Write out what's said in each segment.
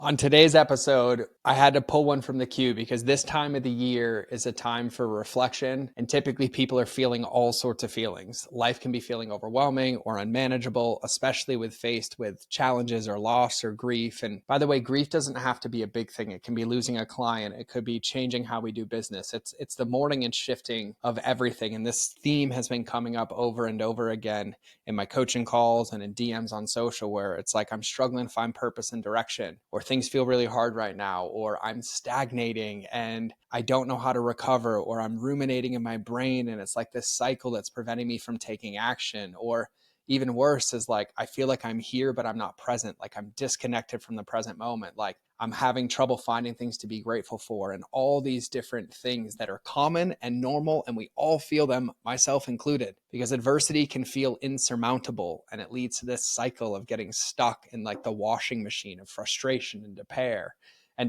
On today's episode, I had to pull one from the queue because this time of the year is a time for reflection, and typically people are feeling all sorts of feelings. Life can be feeling overwhelming or unmanageable, especially with faced with challenges or loss or grief. And by the way, grief doesn't have to be a big thing. It can be losing a client. It could be changing how we do business. It's the morning and shifting of everything. And this theme has been coming up over and over again in my coaching calls and in DMs on social, where it's like I'm struggling to find purpose and direction, or things feel really hard right now, or I'm stagnating and I don't know how to recover, or I'm ruminating in my brain and it's like this cycle that's preventing me from taking action. Or even worse is like, I feel like I'm here, but I'm not present. Like I'm disconnected from the present moment. Like I'm having trouble finding things to be grateful for, and all these different things that are common and normal. And we all feel them, myself included, because adversity can feel insurmountable. And it leads to this cycle of getting stuck in like the washing machine of frustration and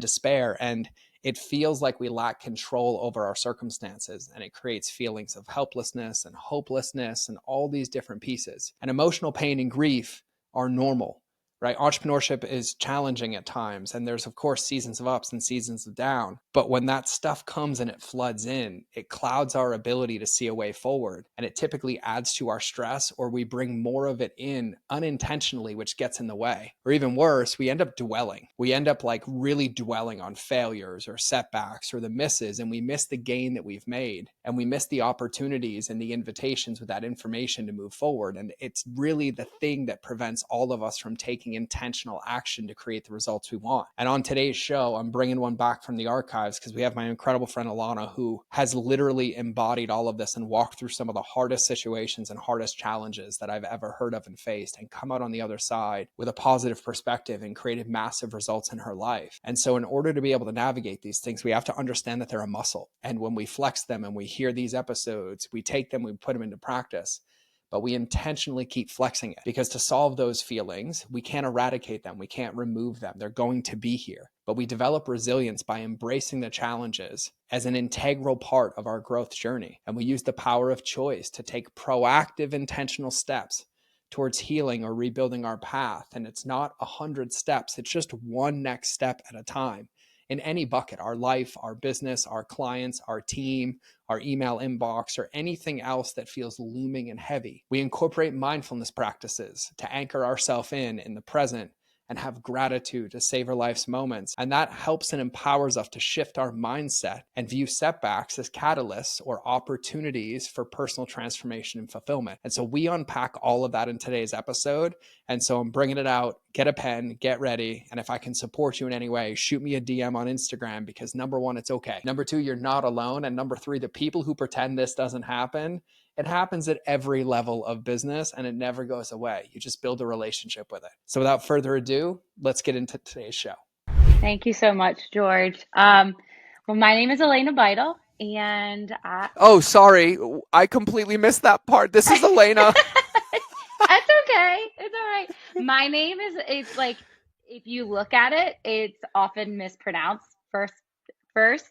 despair. And it feels like we lack control over our circumstances, and it creates feelings of helplessness and hopelessness and all these different pieces. And emotional pain and grief are normal, right? Entrepreneurship is challenging at times, and there's of course seasons of ups and seasons of down. But when that stuff comes and it floods in, it clouds our ability to see a way forward, and it typically adds to our stress, or we bring more of it in unintentionally, which gets in the way. Or even worse, we end up dwelling. We end up like really dwelling on failures or setbacks or the misses, and we miss the gain that we've made, and we miss the opportunities and the invitations with that information to move forward. And it's really the thing that prevents all of us from taking intentional action to create the results we want. And on today's show, I'm bringing one back from the archives because we have my incredible friend Alana, who has literally embodied all of this and walked through some of the hardest situations and hardest challenges that I've ever heard of and faced, and come out on the other side with a positive perspective and created massive results in her life. And so in order to be able to navigate these things, we have to understand that they're a muscle. And when we flex them and we hear these episodes, we take them, we put them into practice, but we intentionally keep flexing it, because to solve those feelings, we can't eradicate them. We can't remove them. They're going to be here. But we develop resilience by embracing the challenges as an integral part of our growth journey. And we use the power of choice to take proactive, intentional steps towards healing or rebuilding our path. And it's not 100 steps. It's just one next step at a time in any bucket: our life, our business, our clients, our team, our email inbox, or anything else that feels looming and heavy. We incorporate mindfulness practices to anchor ourselves in the present and have gratitude to savor life's moments. And that helps and empowers us to shift our mindset and view setbacks as catalysts or opportunities for personal transformation and fulfillment. And so we unpack all of that in today's episode. And so I'm bringing it out. Get a pen, get ready. And if I can support you in any way, shoot me a DM on Instagram, because number one, it's okay. Number two, you're not alone. And number three, the people who pretend this doesn't happen, it happens at every level of business and it never goes away. You just build a relationship with it. So without further ado, let's get into today's show. Thank you so much, George. Well, my name is Alana Beittel, and Oh, sorry. I completely missed that part. This is Elena. that's okay. It's all right. My name is, it's like, if you look at it, it's often mispronounced first.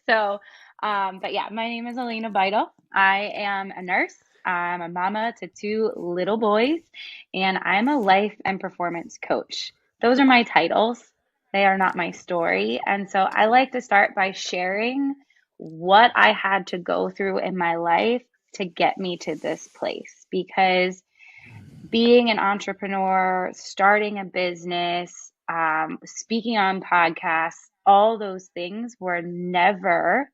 So, but yeah, my name is Alana Beittel. I am a nurse. I'm a mama to two little boys, and I'm a life and performance coach. Those are my titles. They are not my story. And so I like to start by sharing what I had to go through in my life to get me to this place, because being an entrepreneur, starting a business, speaking on podcasts, all those things were never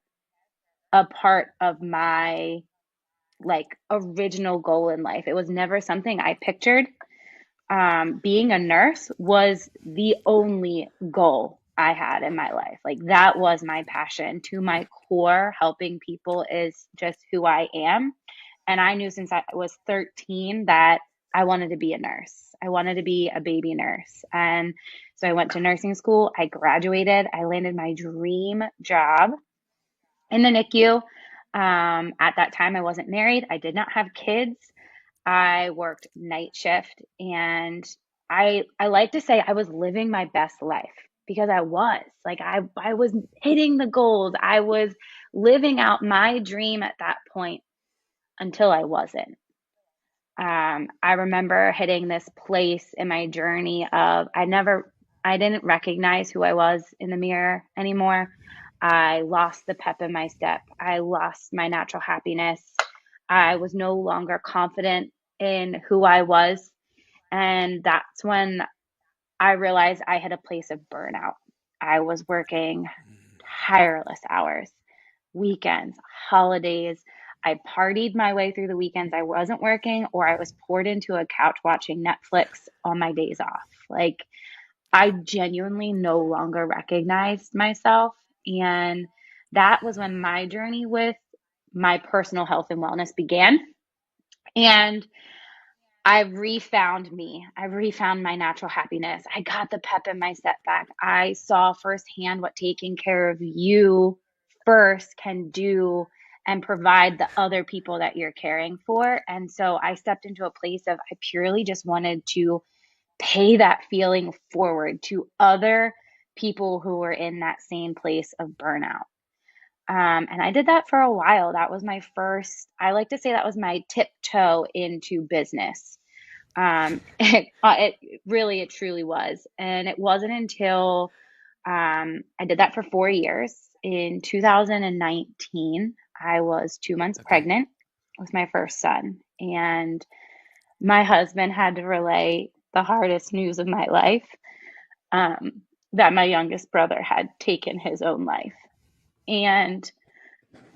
a part of my like original goal in life. It was never something I pictured. Being a nurse was the only goal I had in my life. Like that was my passion to my core. Helping people is just who I am. And I knew since I was 13 that I wanted to be a nurse. I wanted to be a baby nurse. And so I went to nursing school. I graduated. I landed my dream job in the NICU. At that time, I wasn't married. I did not have kids. I worked night shift, and I like to say I was living my best life, because I was like I was hitting the goals. I was living out my dream at that point until I wasn't. I remember hitting this place in my journey of I didn't recognize who I was in the mirror anymore. I lost the pep in my step. I lost my natural happiness. I was no longer confident in who I was. And that's when I realized I had a place of burnout. I was working tireless hours, weekends, holidays. I partied my way through the weekends I wasn't working, or I was poured into a couch watching Netflix on my days off. Like, I genuinely no longer recognized myself. And that was when my journey with my personal health and wellness began. And I refound me. I refound my natural happiness. I got the pep in my setback. I saw firsthand what taking care of you first can do and provide the other people that you're caring for. And so I stepped into a place of I purely just wanted to pay that feeling forward to other people who were in that same place of burnout. And I did that for a while. That was my first, I like to say that was my tiptoe into business. It really, it truly was. And it wasn't until I did that for 4 years. In 2019, I was 2 months Okay. pregnant with my first son. And my husband had to relay the hardest news of my life, that my youngest brother had taken his own life. And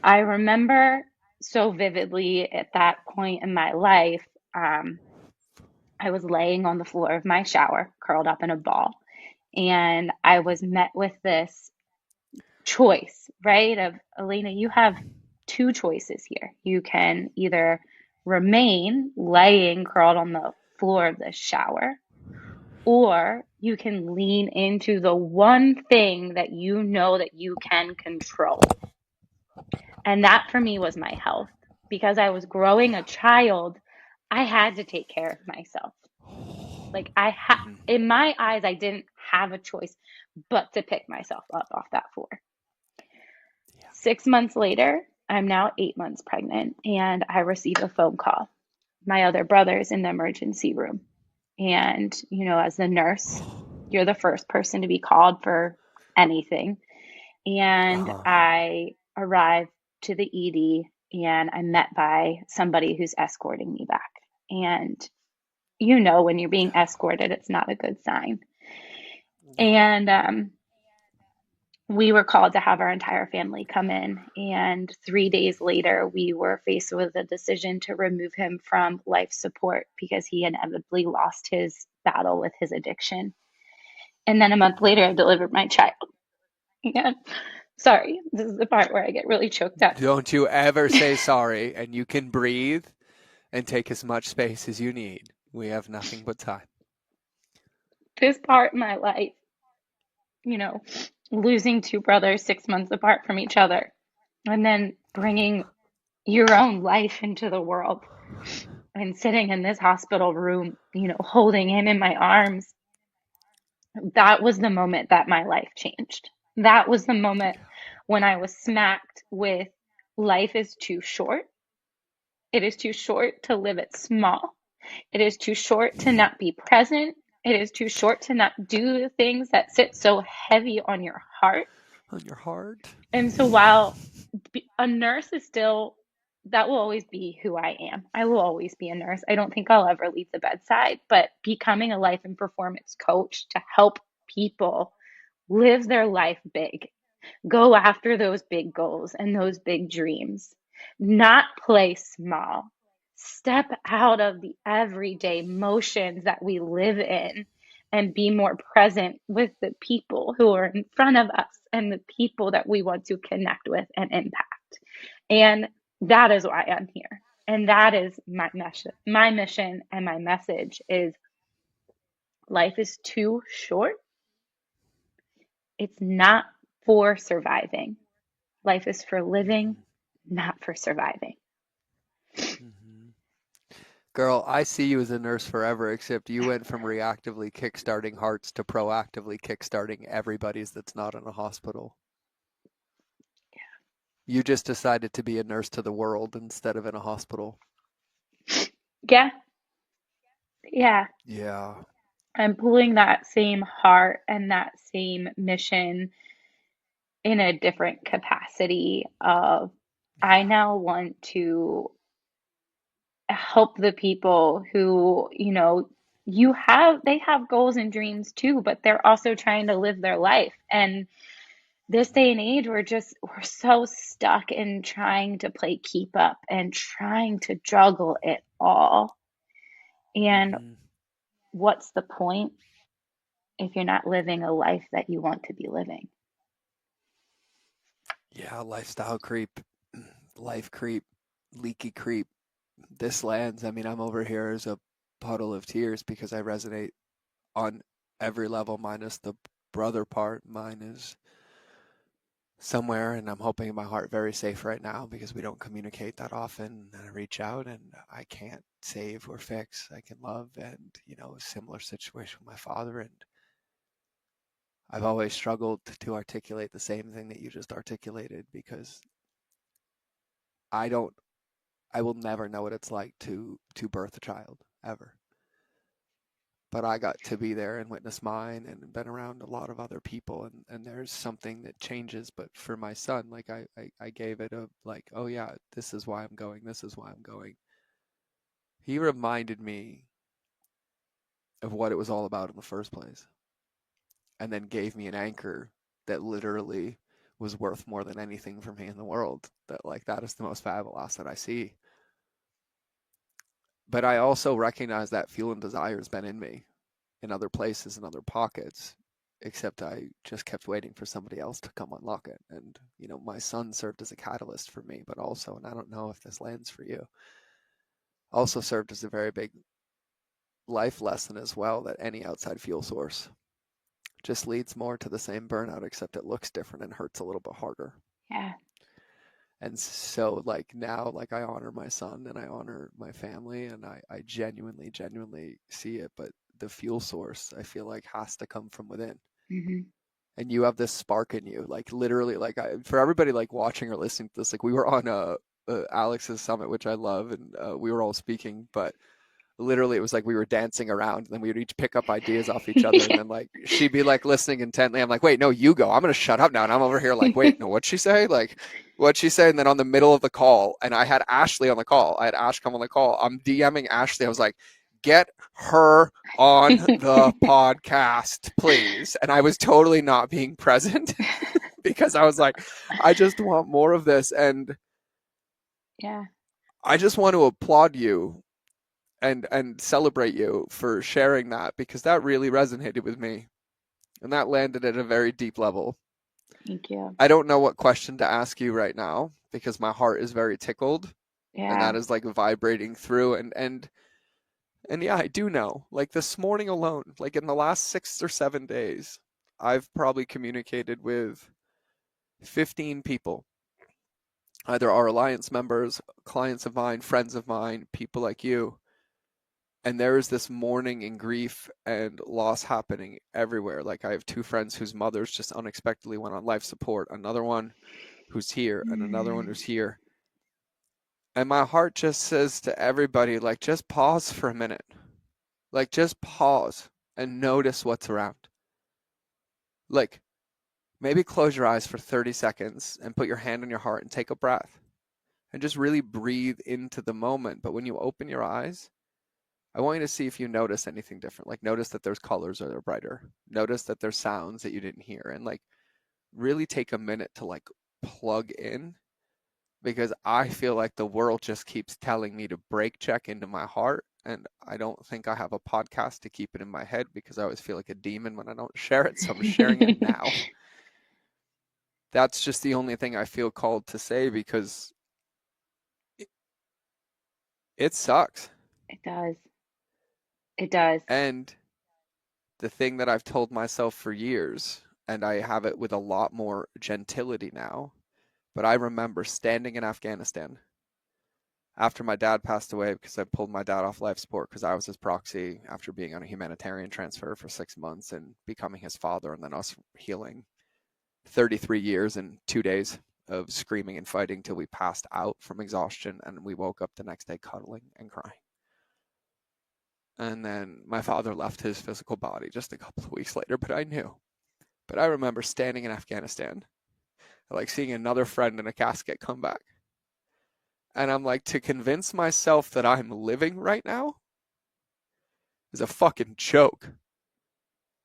I remember so vividly at that point in my life, I was laying on the floor of my shower, curled up in a ball, and I was met with this choice, right? Of Elena, you have two choices here. You can either remain laying curled on the floor of the shower, or you can lean into the one thing that you know that you can control. And that for me was my health. Because I was growing a child, I had to take care of myself. Like in my eyes, I didn't have a choice but to pick myself up off that floor. Yeah. 6 months later, I'm now 8 months pregnant, and I receive a phone call. My other brother's in the emergency room. And, as the nurse, you're the first person to be called for anything. And Uh-huh. I arrived to the ED and I'm met by somebody who's escorting me back. And when you're being escorted, it's not a good sign. No. And we were called to have our entire family come in. And 3 days later, we were faced with a decision to remove him from life support because he inevitably lost his battle with his addiction. And then a month later, I delivered my child. And sorry, this is the part where I get really choked up. Don't you ever say sorry, and you can breathe and take as much space as you need. We have nothing but time. This part in my life, you know, losing two brothers 6 months apart from each other, and then bringing your own life into the world and sitting in this hospital room, holding him in my arms. That was the moment that my life changed. That was the moment when I was smacked with life is too short. It is too short to live it small. It is too short to not be present. It is too short to not do the things that sit so heavy on your heart. On your heart? And so while a nurse is still, that will always be who I am. I will always be a nurse. I don't think I'll ever leave the bedside, but becoming a life and performance coach to help people live their life big, go after those big goals and those big dreams, not play small. Step out of the everyday motions that we live in and be more present with the people who are in front of us and the people that we want to connect with and impact. And that is why I'm here. And that is my mission and my message is life is too short. It's not for surviving. Life is for living, not for surviving. Mm-hmm. Girl, I see you as a nurse forever, except you went from reactively kickstarting hearts to proactively kickstarting everybody's that's not in a hospital. You just decided to be a nurse to the world instead of in a hospital. Yeah, yeah. Yeah. I'm pulling that same heart and that same mission in a different capacity of I Yeah. now want to help the people who, they have goals and dreams too, but they're also trying to live their life. And this day and age, we're so stuck in trying to play keep up and trying to juggle it all. And Mm-hmm. what's the point if you're not living a life that you want to be living? Yeah, lifestyle creep, life creep, leaky creep. This lands, I mean, I'm over here as a puddle of tears because I resonate on every level, minus the brother part. Mine is somewhere, and I'm hoping in my heart very safe right now because we don't communicate that often. And I reach out, and I can't save or fix. I can love, and a similar situation with my father. And I've always struggled to articulate the same thing that you just articulated because I don't I will never know what it's like to birth a child ever. But I got to be there and witness mine and been around a lot of other people, and there's something that changes. But for my son, like I gave it a like, oh yeah, this is why I'm going, this is why I'm going. He reminded me of what it was all about in the first place, and then gave me an anchor that literally was worth more than anything for me in the world. That like that is the most valuable asset I see. But I also recognize that fuel and desire has been in me in other places and other pockets, except I just kept waiting for somebody else to come unlock it. And, my son served as a catalyst for me, but also, and I don't know if this lands for you, also served as a very big life lesson as well that any outside fuel source just leads more to the same burnout, except it looks different and hurts a little bit harder. Yeah. And so, like, now, like, I honor my son and I honor my family, and I genuinely, genuinely see it. But the fuel source, I feel like, has to come from within. Hmm. And you have this spark in you, like, literally, like, for everybody, like, watching or listening to this, like, we were on Alex's summit, which I love, and we were all speaking, but literally it was like we were dancing around, and then we would each pick up ideas off each other, and then like she'd be like listening intently. I'm like, wait, no, you go. I'm gonna shut up now. And I'm over here like, wait, no, what'd she say? Like, what'd she say? And then on the middle of the call, and I had Ashley on the call. I had Ash come on the call. I'm DMing Ashley. I was like, get her on the podcast, please. And I was totally not being present because I was like, I just want more of this. And Yeah. I just want to applaud you and celebrate you for sharing that because that really resonated with me and that landed at a very deep level. Thank you. I don't know what question to ask you right now because my heart is very tickled and Yeah. that is like vibrating through and yeah, I do know. Like this morning alone, like in the last 6 or 7 days, I've probably communicated with 15 people, either our alliance members, clients of mine, friends of mine, people like you. And there is this mourning and grief and loss happening everywhere. Like I have two friends whose mothers just unexpectedly went on life support, another one who's here, and another one Mm. who's here. And my heart just says to everybody, like, just pause for a minute. Like, just pause and notice what's around. Like, maybe close your eyes for 30 seconds and put your hand on your heart and take a breath and just really breathe into the moment. But when you open your eyes, I want you to see if you notice anything different. Like notice that there's colors that are brighter. Notice that there's sounds that you didn't hear. And like really take a minute to like plug in because I feel like the world just keeps telling me to break check into my heart. And I don't think I have a podcast to keep it in my head because I always feel like a demon when I don't share it. So I'm sharing it now. That's just the only thing I feel called to say because it, it sucks. It does. It does. And the thing that I've told myself for years, and I have it with a lot more gentility now, but I remember standing in Afghanistan after my dad passed away because I pulled my dad off life support because I was his proxy after being on a humanitarian transfer for 6 months and becoming his father, and then us healing 33 years and 2 days of screaming and fighting till we passed out from exhaustion and we woke up the next day cuddling and crying. And then my father left his physical body just a couple of weeks later, but I knew. But I remember standing in Afghanistan, like seeing another friend in a casket come back. And I'm like, to convince myself that I'm living right now is a fucking joke.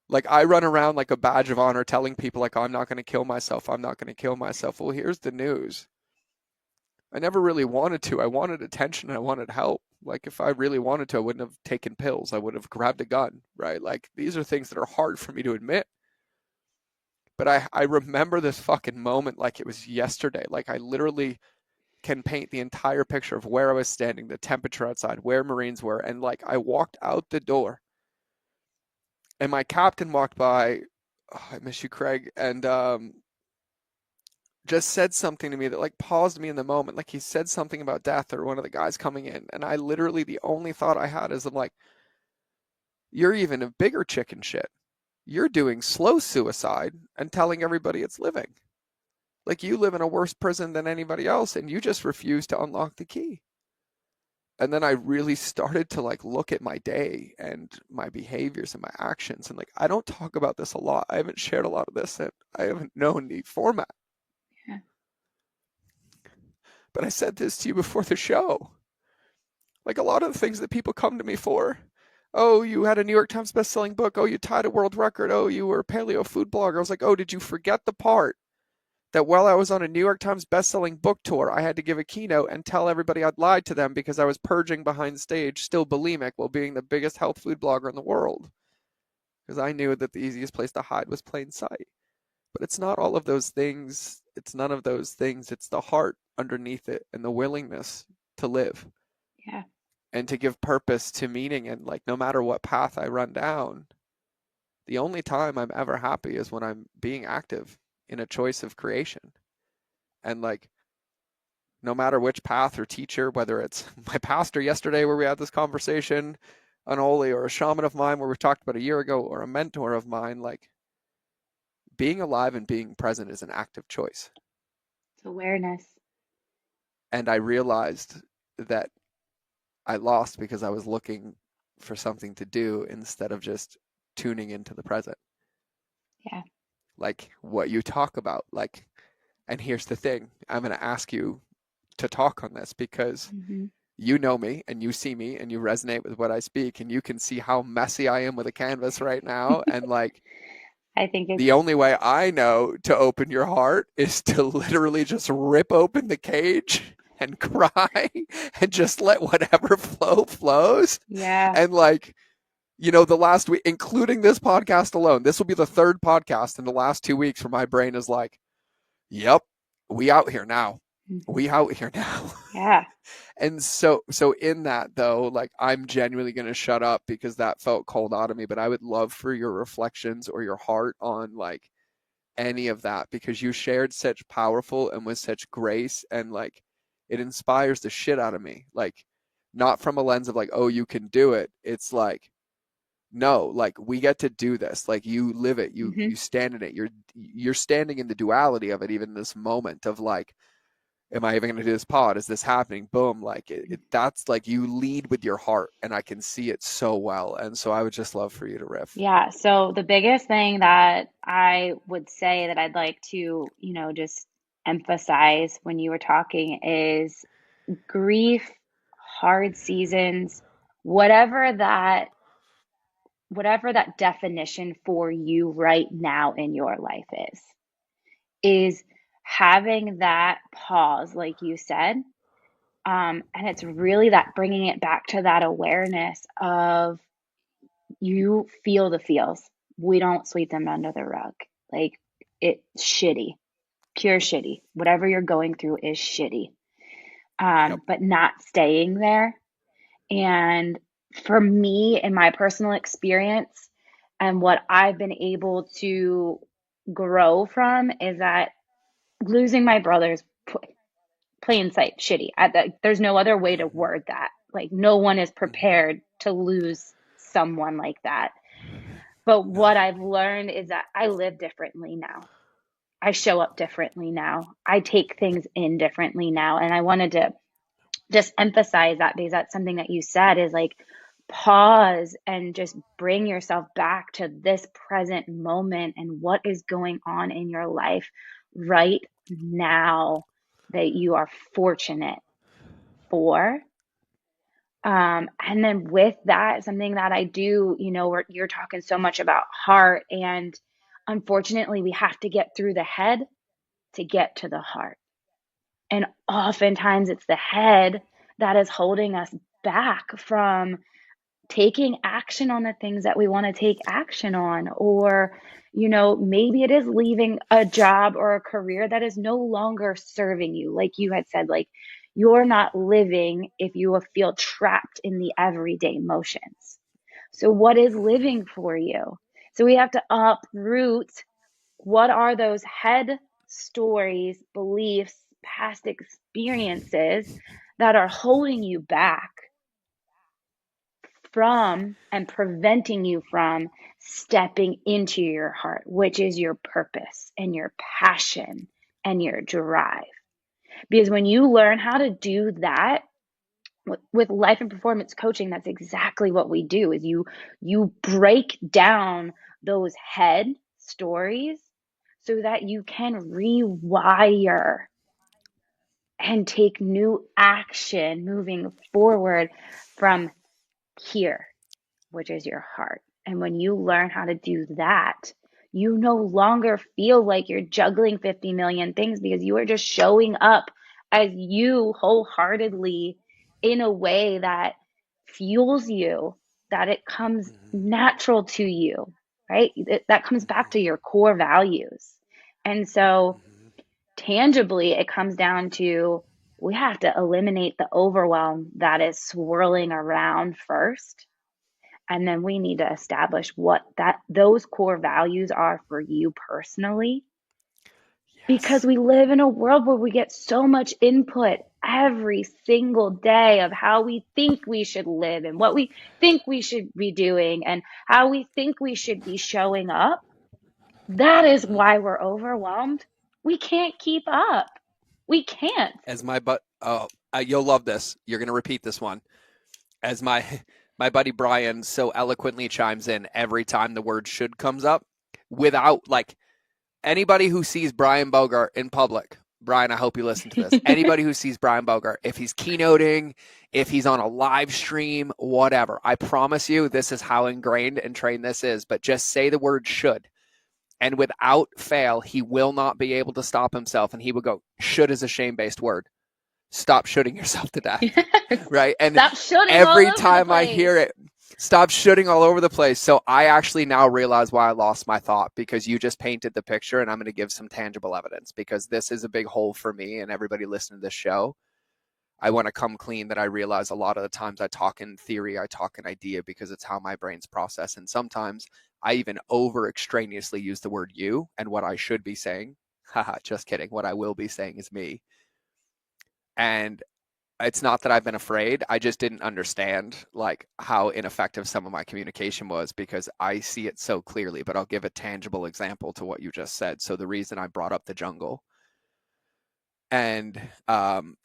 Like, I run around like a badge of honor telling people, like, oh, I'm not going to kill myself. I'm not going to kill myself. Well, here's the news. I never really wanted to. I wanted attention and I wanted help. Like, if I really wanted to, I wouldn't have taken pills. I would have grabbed a gun, right? Like, these are things that are hard for me to admit. But I remember this fucking moment like it was yesterday. Like, I literally can paint the entire picture of where I was standing, the temperature outside, where Marines were. And like, I walked out the door and my captain walked by. Oh, I miss you, Craig. And just said something to me that like paused me in the moment. Like, he said something about death or one of the guys coming in. And I literally, the only thought I had is, I'm like, you're even a bigger chicken shit. You're doing slow suicide and telling everybody it's living. Like, you live in a worse prison than anybody else and you just refuse to unlock the key. And then I really started to like look at my day and my behaviors and my actions. And like, I don't talk about this a lot. I haven't shared a lot of this and I haven't known the format. Yeah. But I said this to you before the show. Like, a lot of the things that people come to me for. Oh, you had a New York Times bestselling book. Oh, you tied a world record. Oh, you were a paleo food blogger. I was like, oh, did you forget the part that while I was on a New York Times bestselling book tour, I had to give a keynote and tell everybody I'd lied to them because I was purging behind stage, still bulimic, while being the biggest health food blogger in the world. Because I knew that the easiest place to hide was plain sight. But it's not all of those things. It's none of those things. It's the heart underneath it and the willingness to live Yeah. and to give purpose to meaning. And like, no matter what path I run down, the only time I'm ever happy is when I'm being active in a choice of creation. And like, no matter which path or teacher, whether it's my pastor yesterday where we had this conversation, an Oli, or a shaman of mine where we talked about a year ago, or a mentor of mine, like, being alive and being present is an active choice. It's awareness. And I realized that I lost because I was looking for something to do instead of just tuning into the present. Yeah. Like what you talk about. Like, and here's the thing, I'm going to ask you to talk on this because Mm-hmm. you know me and you see me and you resonate with what I speak and you can see how messy I am with a canvas right now. And like, I think it's the only way I know to open your heart is to literally just rip open the cage and cry and just let whatever flows. yeah. And like, you know, the last week, including this podcast alone, this will be the third podcast in the last 2 weeks where my brain is like, yep, we out here now. Mm-hmm. We out here now. Yeah. And so in that though, like, I'm genuinely going to shut up because that felt cold out of me, but I would love for your reflections or your heart on like any of that because you shared such powerful and with such grace and like it inspires the shit out of me. Like, not from a lens of like, oh, you can do it. It's like, no, like, we get to do this. Like, you live it, Mm-hmm. you stand in it. You're standing in the duality of it, even this moment of like, am I even going to do this pod? Is this happening? Boom. Like, that's like, you lead with your heart and I can see it so well. And so I would just love for you to riff. Yeah. So the biggest thing that I would say that I'd like to, just emphasize when you were talking is grief, hard seasons, whatever that whatever that definition for you right now in your life is having that pause, like you said. And it's really that bringing it back to that awareness of you feel the feels. We don't sweep them under the rug. Like, it's shitty, pure shitty. Whatever you're going through is shitty. Yep. But not staying there. And for me, in my personal experience, and what I've been able to grow from is that losing my brother's plain sight shitty. There's no other way to word that. Like, no one is Mm-hmm. prepared to lose someone like that. But No. what I've learned is that I live differently now. I show up differently now. I take things in differently now. And I wanted to just emphasize that because that's something that you said is like pause and just bring yourself back to this present moment and what is going on in your life right now that you are fortunate for. And then with that, something that I do, you're talking so much about heart, and unfortunately, we have to get through the head to get to the heart. And oftentimes it's the head that is holding us back from taking action on the things that we want to take action on. Or, maybe it is leaving a job or a career that is no longer serving you. Like you had said, like you're not living if you feel trapped in the everyday motions. So what is living for you? So we have to uproot what are those head stories, beliefs, past experiences that are holding you back from and preventing you from stepping into your heart, which is your purpose and your passion and your drive. Because when you learn how to do that with life and performance coaching, that's exactly what we do. Is you break down those head stories so that you can rewire and take new action moving forward from here, which is your heart. And when you learn how to do that, you no longer feel like you're juggling 50 million things, because you are just showing up as you wholeheartedly in a way that fuels you, that it comes natural to you, right? That comes back to your core values. And so tangibly, it comes down to, we have to eliminate the overwhelm that is swirling around first. And then we need to establish what those core values are for you personally. Because we live in a world where we get so much input every single day of how we think we should live and what we think we should be doing and how we think we should be showing up. That is why we're overwhelmed. We can't keep up. We can't. As my you'll love this. You're going to repeat this one. As my buddy Brian so eloquently chimes in every time the word should comes up, without, like, anybody who sees Brian Bogart in public, Brian, I hope you listen to this. Anybody who sees Brian Bogart, if he's keynoting, if he's on a live stream, whatever, I promise you this is how ingrained and trained this is. But just say the word should, and without fail, he will not be able to stop himself. And he will go, should is a shame-based word. Stop shooting yourself to death. Yes. Right? And Stop shooting every all over time the I place. hear it, stop shooting all over the place. So I actually now realize why I lost my thought, because you just painted the picture, and I'm going to give some tangible evidence, because this is a big hole for me and everybody listening to this show. I want to come clean that I realize a lot of the times I talk in theory, I talk in idea, because it's how my brain's process. And sometimes I even over extraneously use the word you, and what I should be saying, haha, just kidding, what I will be saying is me. And it's not that I've been afraid. I just didn't understand, like, how ineffective some of my communication was, because I see it so clearly. But I'll give a tangible example to what you just said. So the reason I brought up the jungle and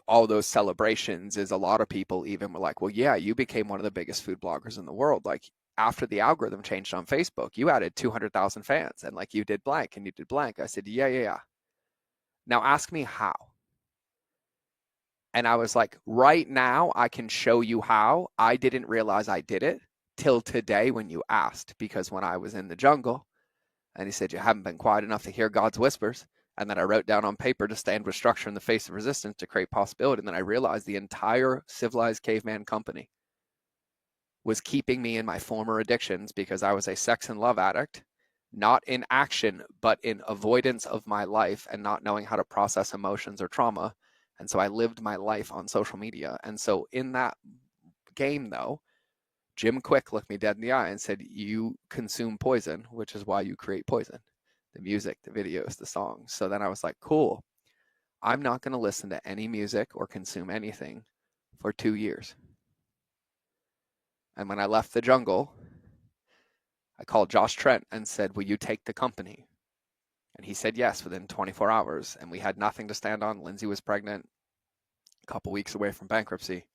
all those celebrations is a lot of people even were like, well, yeah, you became one of the biggest food bloggers in the world. Like, after the algorithm changed on Facebook, you added 200,000 fans, and like, you did blank and you did blank. I said, yeah. Now ask me how. And I was like, right now, I can show you how. I didn't realize I did it till today when you asked, because when I was in the jungle, and he said, you haven't been quiet enough to hear God's whispers. And then I wrote down on paper to stand with structure in the face of resistance to create possibility. And then I realized the entire civilized caveman company was keeping me in my former addictions, because I was a sex and love addict, not in action, but in avoidance of my life and not knowing how to process emotions or trauma. And so I lived my life on social media. And so in that game, though, Jim Quick looked me dead in the eye and said, you consume poison, which is why you create poison. The music, the videos, the songs. So then I was like, cool. I'm not going to listen to any music or consume anything for 2 years. And when I left the jungle, I called Josh Trent and said, will you take the company? And he said yes within 24 hours. And we had nothing to stand on. Lindsay was pregnant, a couple weeks away from bankruptcy.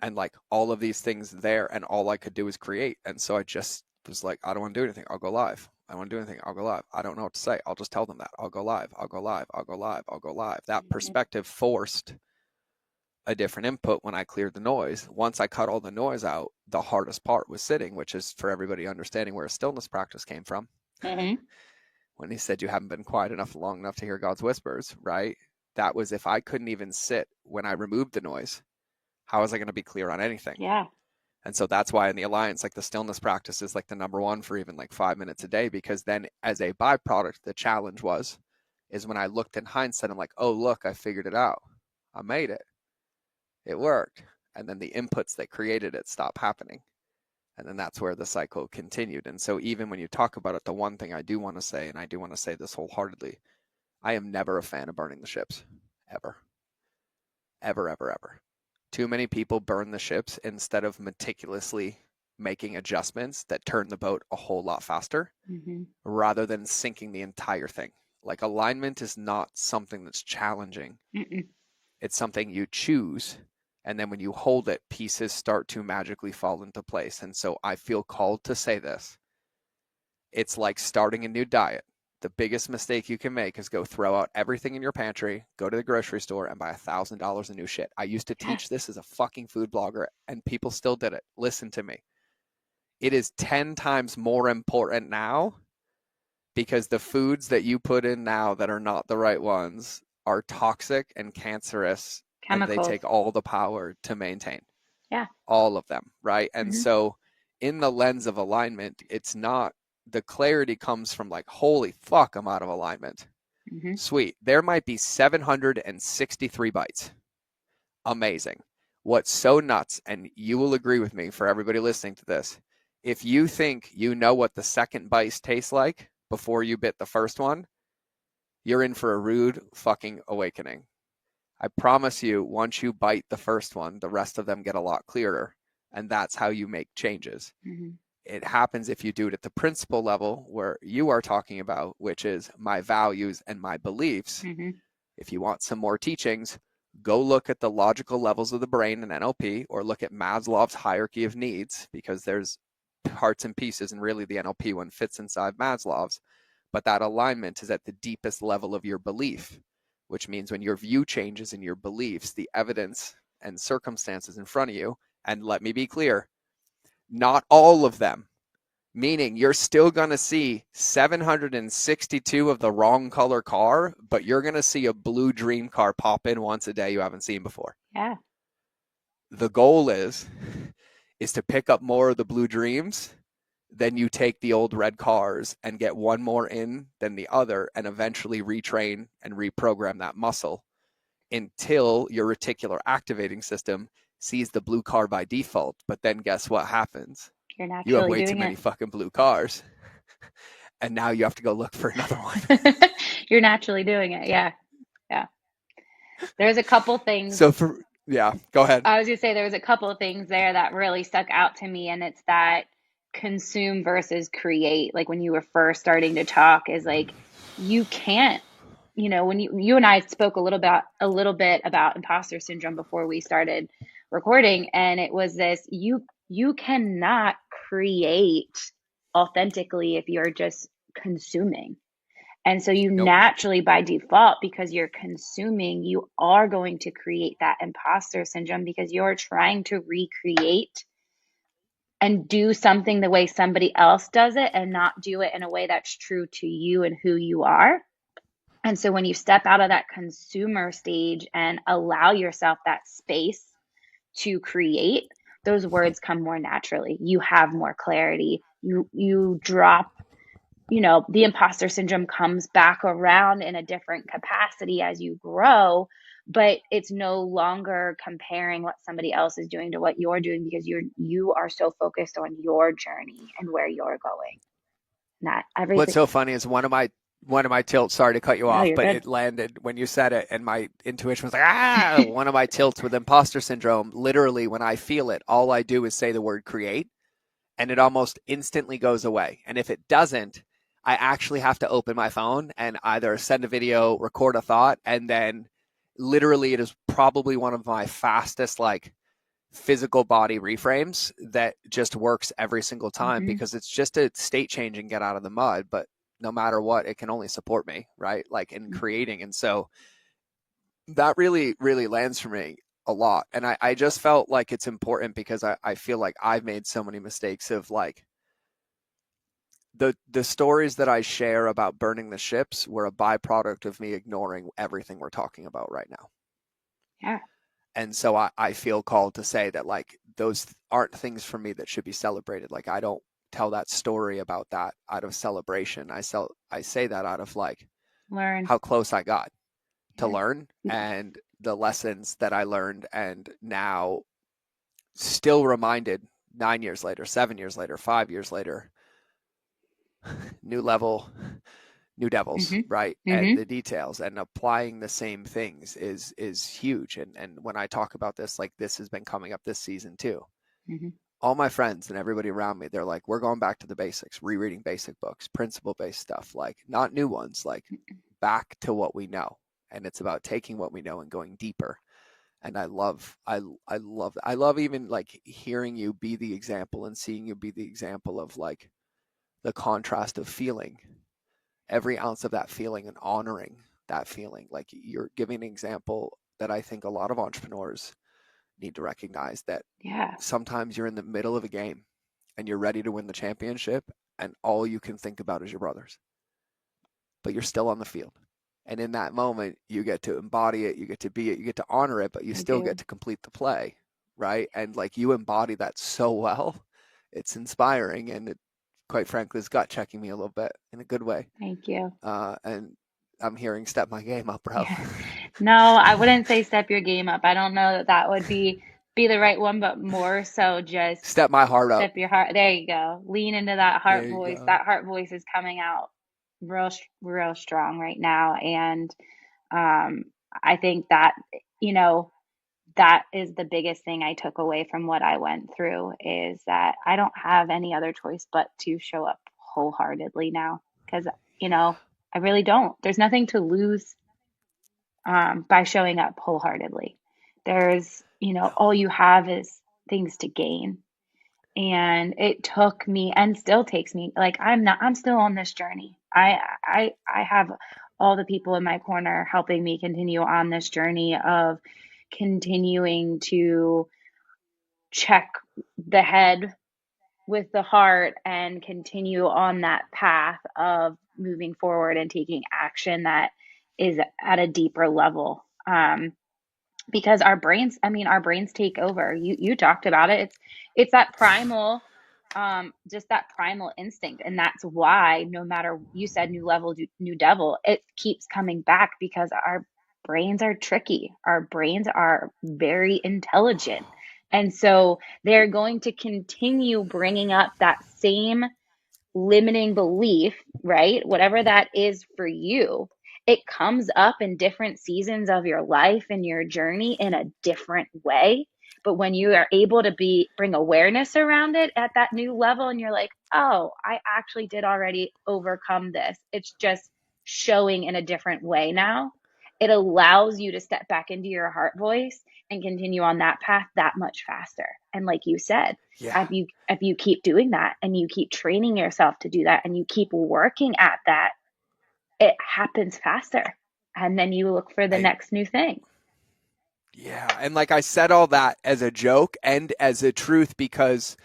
and like all of these things there, and all I could do was create. And so I just was like, I don't want to do anything. I'll go live. I don't want to do anything. I'll go live. I don't know what to say. I'll just tell them that. I'll go live. I'll go live. I'll go live. I'll go live. That perspective forced a different input when I cleared the noise. Once I cut all the noise out, the hardest part was sitting, which is for everybody understanding where a stillness practice came from. When he said you haven't been quiet enough long enough to hear God's whispers, right? That was if I couldn't even sit when I removed the noise, how was I going to be clear on anything? Yeah. And so that's why in the Alliance, like the stillness practice is like the number one for even like 5 minutes a day, because then as a byproduct, the challenge is when I looked in hindsight, I'm like, oh, look, I figured it out. I made it. It worked. And then the inputs that created it stopped happening. And then that's where the cycle continued. And so even when you talk about it, the one thing I do want to say, and I do want to say this wholeheartedly, I am never a fan of burning the ships, ever. Ever, ever, ever. Too many people burn the ships instead of meticulously making adjustments that turn the boat a whole lot faster, rather than sinking the entire thing. Like alignment is not something that's challenging. It's something you choose. And then when you hold it, pieces start to magically fall into place. And so I feel called to say this. It's like starting a new diet. The biggest mistake you can make is go throw out everything in your pantry, go to the grocery store and buy $1,000 of new shit. I used to teach this as a fucking food blogger and people still did it. Listen to me. It is 10 times more important now, because the foods that you put in now that are not the right ones are toxic and cancerous. Chemicals. And they take all the power to maintain. Yeah. All of them, right? And so in the lens of alignment, it's not, the clarity comes from like, holy fuck, I'm out of alignment. Sweet. There might be 763 bytes. Amazing. What's so nuts, and you will agree with me for everybody listening to this, if you think you know what the second bite tastes like before you bit the first one, you're in for a rude fucking awakening. I promise you, once you bite the first one, the rest of them get a lot clearer. And that's how you make changes. It happens if you do it at the principle level where you are talking about, which is my values and my beliefs. If you want some more teachings, go look at the logical levels of the brain in NLP, or look at Maslow's hierarchy of needs, because there's parts and pieces, and really the NLP one fits inside Maslow's. But that alignment is at the deepest level of your belief, which means when your view changes in your beliefs, the evidence and circumstances in front of you, and let me be clear, not all of them, meaning you're still going to see 762 of the wrong color car, but you're going to see a blue dream car pop in once a day you haven't seen before. Yeah. The goal is to pick up more of the blue dreams. Then you take the old red cars and get one more in than the other, and eventually retrain and reprogram that muscle until your reticular activating system sees the blue car by default. But then guess what happens? You're naturally you have way doing too many it. fucking blue cars. And now you have to go look for another one. You're naturally doing it. Yeah. Yeah. There's a couple things. So go ahead. I was going to say there was a couple of things there that really stuck out to me, and it's that consume versus create. Like when you were first starting to talk, is like, you can't, when you and I spoke a little bit about imposter syndrome before we started recording, and it was this, you cannot create authentically if you're just consuming. And so you naturally, by default, because you're consuming, you are going to create that imposter syndrome, because you're trying to recreate and do something the way somebody else does it, and not do it in a way that's true to you and who you are. And so when you step out of that consumer stage and allow yourself that space to create, those words come more naturally. You have more clarity. You drop, the imposter syndrome comes back around in a different capacity as you grow, but it's no longer comparing what somebody else is doing to what you're doing, because you are so focused on your journey and where you're going. Not everything. What's so funny is one of my tilts, sorry to cut you off, but good. It landed when you said it, and my intuition was like, one of my tilts with imposter syndrome, literally when I feel it, all I do is say the word create, and it almost instantly goes away. And if it doesn't, I actually have to open my phone and either send a video, record a thought, and then literally it is probably one of my fastest, like physical body reframes that just works every single time, Mhm. because it's just a state change and get out of the mud. But no matter what, it can only support me, right? Like in creating. And so that really, really lands for me a lot. And I just felt like it's important because I feel like I've made so many mistakes of like the stories that I share about burning the ships were a byproduct of me ignoring everything we're talking about right now. Yeah. And so I feel called to say that like those aren't things for me that should be celebrated. Like I don't tell that story about that out of celebration. I say that out of like Learn. how close I got to Yeah. learn and the lessons that I learned, and now still reminded 9 years later, 7 years later, 5 years later, new level, new devils, Mhm. right? And Mhm. the details and applying the same things is huge. And when I talk about this, like this has been coming up this season too. Mhm. All my friends and everybody around me, they're like, we're going back to the basics, rereading basic books, principle based stuff, like not new ones, like back to what we know. And it's about taking what we know and going deeper. And I love even like hearing you be the example and seeing you be the example of like the contrast of feeling every ounce of that feeling and honoring that feeling. Like you're giving an example that I think a lot of entrepreneurs need to recognize, that Yeah. sometimes you're in the middle of a game and you're ready to win the championship and all you can think about is your brothers, but you're still on the field. And in that moment, you get to embody it, you get to be it, you get to honor it, but you I still do. get to complete the play, right? And like you embody that so well. It's inspiring, and it, quite frankly, is gut checking me a little bit in a good way. Thank you. And I'm hearing step my game up, bro. Yeah. No, I wouldn't say step your game up. I don't know that that would be the right one, but more so just Step my heart up. step your heart. There you go. Lean into that There heart you voice. go. That heart voice is coming out real strong right now. And I think that, you know, that is the biggest thing I took away from what I went through is that I don't have any other choice but to show up wholeheartedly now because, you know, I really don't. There's nothing to lose by showing up wholeheartedly. There's, you know, No. all you have is things to gain. And it took me and still takes me, like I'm still on this journey. I have all the people in my corner helping me continue on this journey of continuing to check the head with the heart and continue on that path of moving forward and taking action that is at a deeper level. Because our brains, I mean, our brains take over. You talked about it. It's that primal, just that primal instinct. And that's why no matter, you said new level, new devil, it keeps coming back because our brains are tricky. Our brains are very intelligent. And so they're going to continue bringing up that same limiting belief, right? Whatever that is for you, it comes up in different seasons of your life and your journey in a different way. But when you are able to bring awareness around it at that new level and you're like, "Oh, I actually did already overcome this. It's just showing in a different way now." It allows you to step back into your heart voice and continue on that path that much faster. And like you said, Yeah. if you keep doing that and you keep training yourself to do that and you keep working at that, it happens faster. And then you look for the I next new thing. Yeah, and like I said all that as a joke and as a truth, because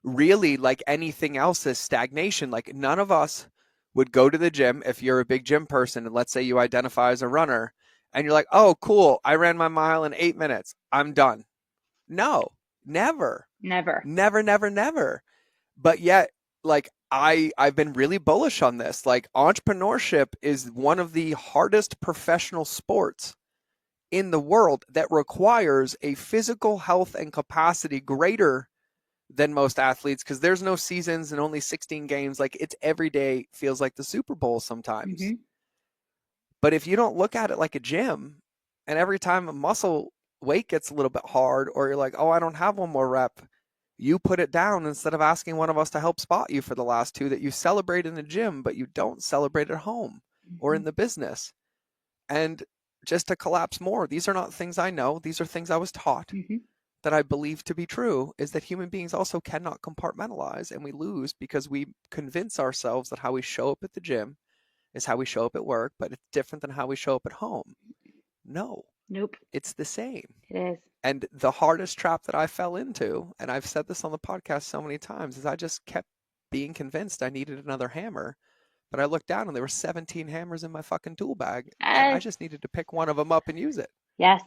really, like anything else, is stagnation. Like none of us would go to the gym if you're a big gym person, and let's say you identify as a runner, and you're like, "Oh, cool, I ran my mile in 8 minutes. I'm done." No, never, Never. never, never, never. But yet, like I've been really bullish on this. Like entrepreneurship is one of the hardest professional sports in the world that requires a physical health and capacity greater than most athletes, because there's no seasons and only 16 games. Like it's every day feels like the Super Bowl sometimes. Mm-hmm. But if you don't look at it like a gym, and every time a muscle weight gets a little bit hard, or you're like, oh, I don't have one more rep, you put it down instead of asking one of us to help spot you for the last two that you celebrate in the gym, but you don't celebrate at home or Mm-hmm. in the business. And just to collapse more, these are not things I know. These are things I was taught. Mm-hmm. that I believe to be true is that human beings also cannot compartmentalize, and we lose because we convince ourselves that how we show up at the gym is how we show up at work, but it's different than how we show up at home. No, Nope, it's the same. it is. And the hardest trap that I fell into, and I've said this on the podcast so many times, is I just kept being convinced I needed another hammer. But I looked down and there were 17 hammers in my fucking tool bag, and I Yes, just needed to pick one of them up and use it. yes.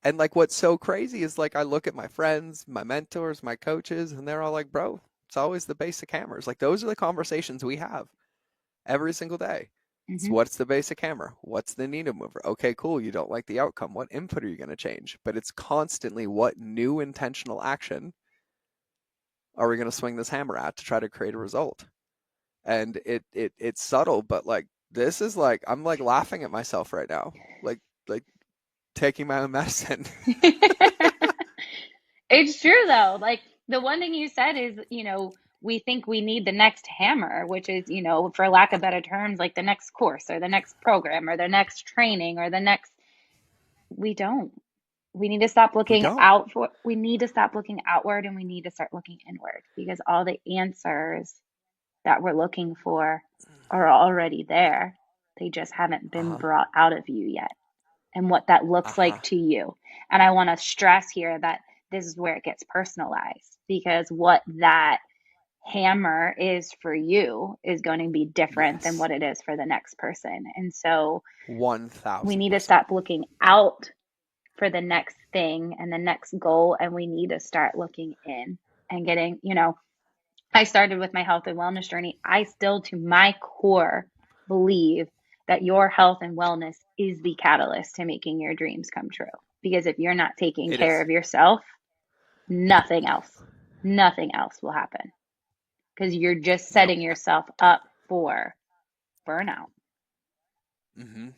And like what's so crazy is like I look at my friends, my mentors, my coaches, and they're all like, bro, it's always the basic hammers. Like those are the conversations we have every single day. So Hmm. what's the basic hammer? What's the needle mover? Okay, cool. You don't like the outcome. What input are you going to change? But it's constantly what new intentional action are we going to swing this hammer at to try to create a result? And it's subtle, but like this is like I'm like laughing at myself right now. Like taking my own medicine. It's true though. Like the one thing you said is, we think we need the next hammer, which is, for lack of better terms, like the next course or the next program or the next training or the next. We don't. We need to stop We looking don't. we need to stop looking outward and we need to start looking inward because all the answers that we're looking for are already there. They just haven't been Uh-huh. brought out of you yet and what that looks Uh-huh. like to you. And I want to stress here that this is where it gets personalized because what that hammer is for you is going to be different than Yes. what it is for the next person. And so we need to 1000%. stop looking out for the next thing and the next goal. And we need to start looking in and getting, I started with my health and wellness journey. I still, to my core, believe that your health and wellness is the catalyst to making your dreams come true. Because if you're not taking It care is. of yourself, nothing else, nothing else will happen. Because you're just Yep. setting yourself up for burnout. Mm-hmm.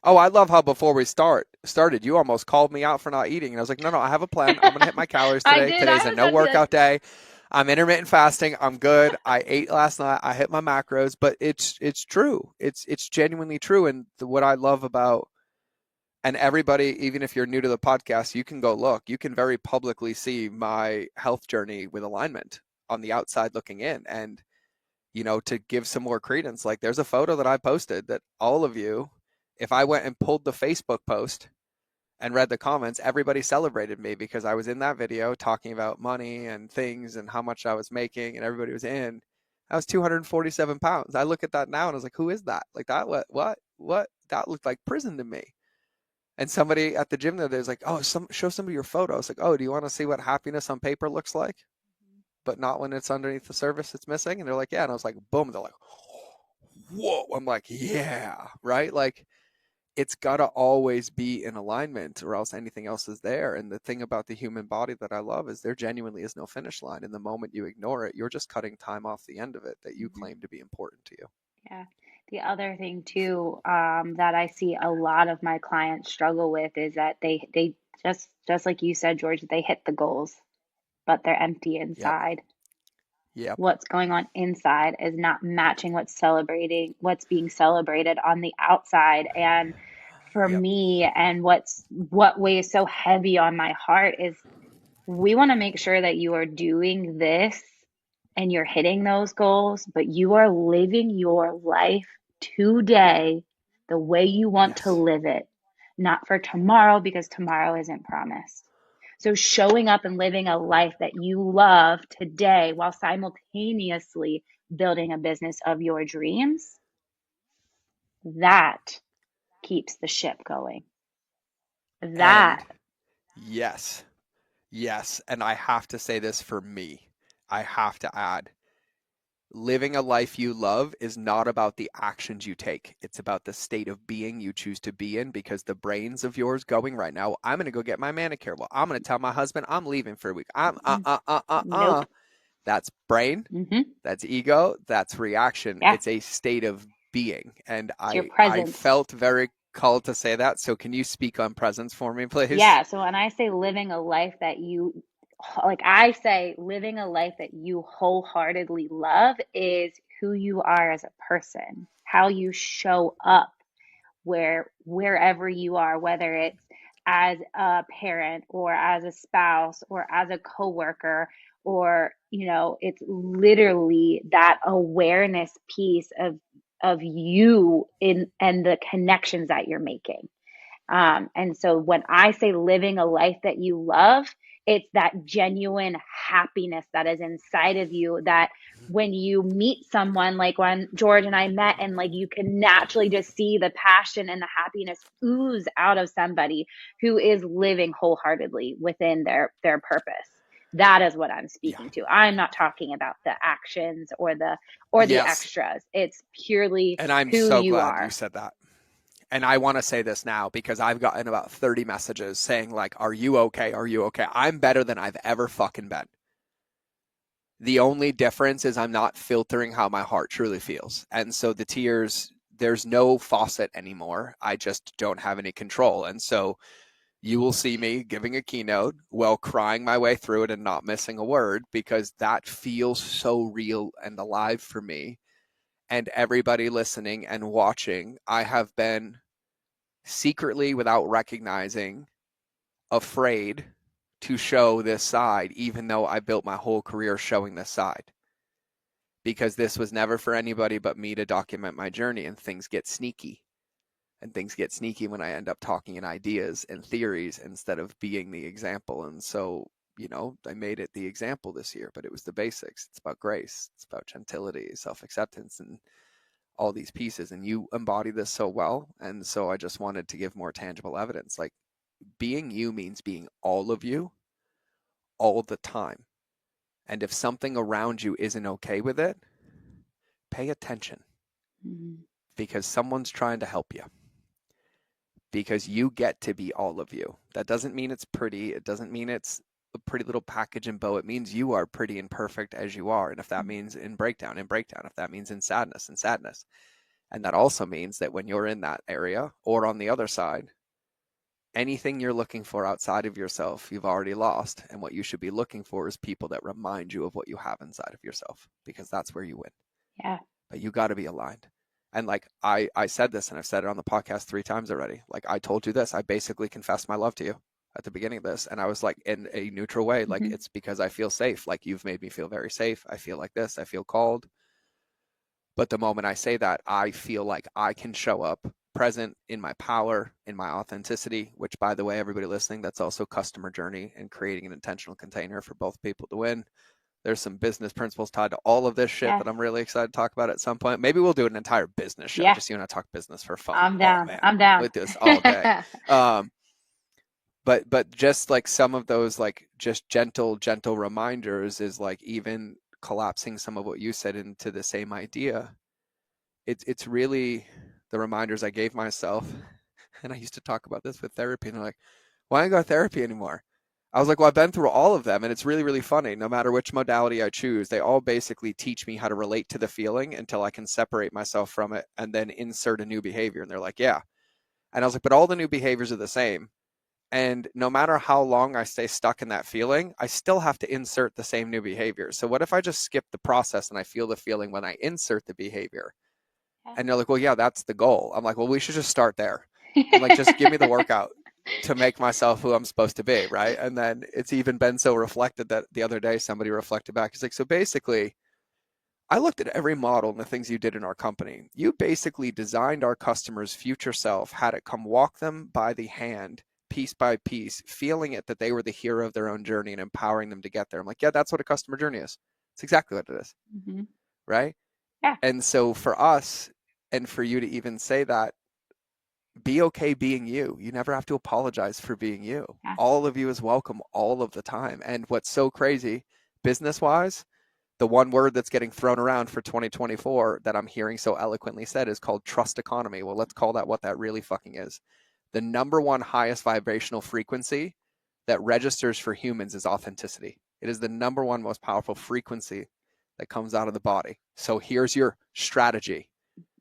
Oh, I love how before we started, you almost called me out for not eating. And I was like, no, no, I have a plan. I'm gonna hit my calories I today. did. Today's I a was no about to be like, workout day. I'm intermittent fasting. I'm good. I ate last night. I hit my macros, but it's true. It's genuinely true. And what I love about and everybody, even if you're new to the podcast, you can go look. You can very publicly see my health journey with alignment on the outside looking in. And to give some more credence, like there's a photo that I posted that all of you, if I went and pulled the Facebook post and read the comments, everybody celebrated me because I was in that video talking about money and things and how much I was making, and everybody was in. I was 247 pounds. I look at that now and I was like, who is that? Like that, what? That looked like prison to me. And somebody at the gym the other day was like, oh, show somebody your photo. I was like, oh, do you want to see what happiness on paper looks like? But not when it's underneath the surface, it's missing. And they're like, yeah. And I was like, boom. They're like, whoa. I'm like, yeah, right? Like it's got to always be in alignment or else anything else is there. And the thing about the human body that I love is there genuinely is no finish line. And the moment you ignore it, you're just cutting time off the end of it that you Mhm. claim to be important to you. Yeah. The other thing too, that I see a lot of my clients struggle with is that they just like you said, George, they hit the goals, but they're empty Yep. inside. Yep. What's going on inside is not matching what's being celebrated on the outside. And for Yep. me, and what weighs so heavy on my heart is we want to make sure that you are doing this and you're hitting those goals, but you are living your life today the way you want to Yes. live it, not for tomorrow because tomorrow isn't promised. So showing up and living a life that you love today while simultaneously building a business of your dreams, that keeps the ship going. And That. yes. Yes. And I have to say this for me. I have to add living a life you love is not about the actions you take. It's about the state of being you choose to be in because the brains of yours going right now, I'm going to go get my manicure. Well, I'm going to tell my husband I'm leaving for a week. Nope. That's brain, Mm-hmm. that's ego, that's reaction. Yeah. It's a state of being. And It's your I presence. felt very called to say that. So can you speak on presence for me, please? Yeah. So when I say living a life that like I say, living a life that you wholeheartedly love is who you are as a person, how you show up wherever you are, whether it's as a parent or as a spouse or as a coworker, or, it's literally that awareness piece of you and the connections that you're making. And so when I say living a life that you love, it's that genuine happiness that is inside of you, that when you meet someone, like when George and I met, and like you can naturally just see the passion and the happiness ooze out of somebody who is living wholeheartedly within their purpose. That is what I'm Yeah. speaking to. I'm not talking about the actions or the Yes. extras. It's purely And I'm who so you glad you are. said that. And I want to say this now because I've gotten about 30 messages saying like, are you okay? Are you okay? I'm better than I've ever fucking been. The only difference is I'm not filtering how my heart truly feels. And so the tears, there's no faucet anymore. I just don't have any control. And so you will see me giving a keynote while crying my way through it and not missing a word, because that feels so real and alive for me. And everybody listening and watching, I have been secretly, without recognizing, afraid to show this side, even though I built my whole career showing this side. Because this was never for anybody but me to document my journey, and things get sneaky. And things get sneaky when I end up talking in ideas and theories instead of being the example. And so, I made it the example this year, but it was the basics. It's about grace. It's about gentility, self-acceptance, and all these pieces. And you embody this so well. And so I just wanted to give more tangible evidence. Like, being you means being all of you all the time. And if something around you isn't okay with it, pay attention, Mhm. because someone's trying to help you. Because you get to be all of you. That doesn't mean it's pretty. It doesn't mean it's a pretty little package and bow. It means you are pretty and perfect as you are. And if that means in breakdown, in breakdown. If that means in sadness, in sadness. And that also means that when you're in that area or on the other side, anything you're looking for outside of yourself, you've already lost. And what you should be looking for is people that remind you of what you have inside of yourself, because that's where you win. Yeah. But you got to be aligned. And like I said this, and I've said it on the podcast 3 times already. Like, I told you this, I basically confessed my love to you at the beginning of this. And I was like, in a neutral way, like, Mhm. it's because I feel safe. Like, you've made me feel very safe. I feel like this, I feel called. But the moment I say that, I feel like I can show up present in my power, in my authenticity, which, by the way, everybody listening, that's also customer journey and creating an intentional container for both people to win. There's some business principles tied to all of this shit Yes. that I'm really excited to talk about at some point. Maybe we'll do an entire business show, Yeah. just you and I talk business for fun. I'm Oh down. man, I'm down. with this all day. But just like some of those, like, just gentle reminders is like, even collapsing some of what you said into the same idea. It's really the reminders I gave myself. And I used to talk about this with therapy, and they're like, why don't you go to therapy anymore? I was like, well, I've been through all of them, and it's really, really funny. No matter which modality I choose, they all basically teach me how to relate to the feeling until I can separate myself from it and then insert a new behavior. And they're like, yeah. And I was like, but all the new behaviors are the same. And no matter how long I stay stuck in that feeling, I still have to insert the same new behavior. So what if I just skip the process and I feel the feeling when I insert the behavior? And they're like, well, yeah, that's the goal. I'm like, well, we should just start there. I'm like, just give me the workout to make myself who I'm supposed to be, right? And then it's even been so reflected that the other day somebody reflected back. He's like, so basically, I looked at every model and the things you did in our company. You basically designed our customers' future self, had it come walk them by the hand, piece by piece, feeling it that they were the hero of their own journey and empowering them to get there. I'm like, yeah, that's what a customer journey is. It's exactly what it is, Mhm. right? Yeah. And so for us, and for you to even say that, be okay being you. You never have to apologize for being you. Yeah. All of you is welcome all of the time. And what's so crazy, business wise, the one word that's getting thrown around for 2024 that I'm hearing so eloquently said is called trust economy. Well, let's call that what that really fucking is. The number one highest vibrational frequency that registers for humans is authenticity. It is the number one most powerful frequency that comes out of the body. So here's your strategy.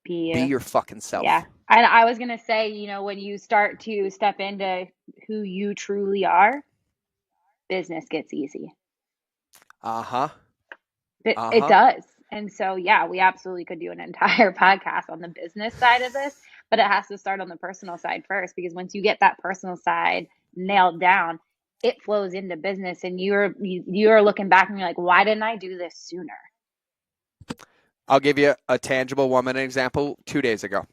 Be your fucking self. Yeah. And I was going to say, when you start to step into who you truly are, business gets easy. Uh-huh. It does. And so, yeah, we absolutely could do an entire podcast on the business side of this. but it has to start on the personal side first, because once you get that personal side nailed down, it flows into business, and you're looking back and you're like, why didn't I do this sooner? I'll give you a tangible 1 minute example. 2 days ago,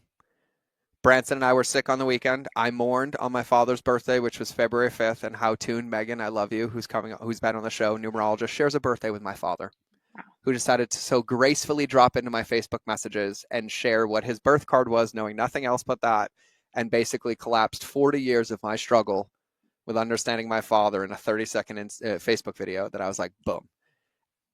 Branson and I were sick on the weekend. I mourned on my father's birthday, which was February 5th, and How Tuned Megan, I love you, who's been on the show, numerologist, shares a birthday with my father, who decided to so gracefully drop into my Facebook messages and share what his birth card was, knowing nothing else but that, and basically collapsed 40 years of my struggle with understanding my father in a 30-second Facebook video that I was like, boom.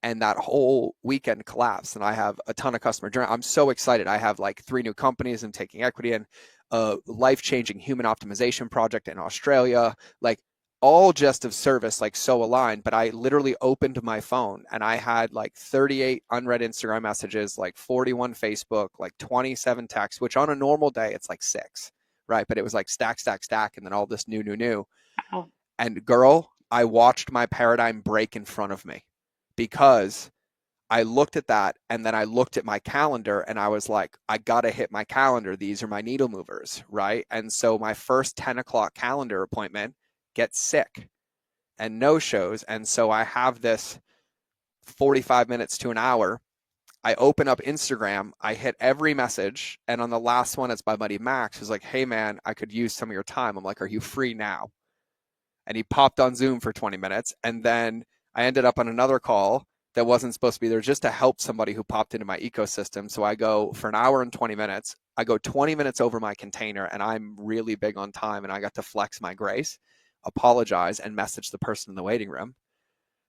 And that whole weekend collapsed, and I have a ton of customer journey. I'm so excited. I have like 3 new companies I'm taking equity in, a life-changing human optimization project in Australia, like all just of service, like so aligned. But I literally opened my phone and I had like 38 unread Instagram messages, like 41 Facebook, like 27 texts, which on a normal day, it's like 6, right? But it was like stack, stack, stack, and then all this new. Wow. And girl, I watched my paradigm break in front of me, because I looked at that and then I looked at my calendar and I was like, I got to hit my calendar. These are my needle movers, right? And so my first 10 o'clock calendar appointment gets sick and no shows. And so I have this 45 minutes to an hour. I open up Instagram, I hit every message. And on the last one, it's by buddy Max, who's like, hey man, I could use some of your time. I'm like, are you free now? And he popped on Zoom for 20 minutes. And then I ended up on another call that wasn't supposed to be there, just to help somebody who popped into my ecosystem. So I go for an hour and 20 minutes. I go 20 minutes over my container, and I'm really big on time, and I got to flex my grace, apologize, and message the person in the waiting room.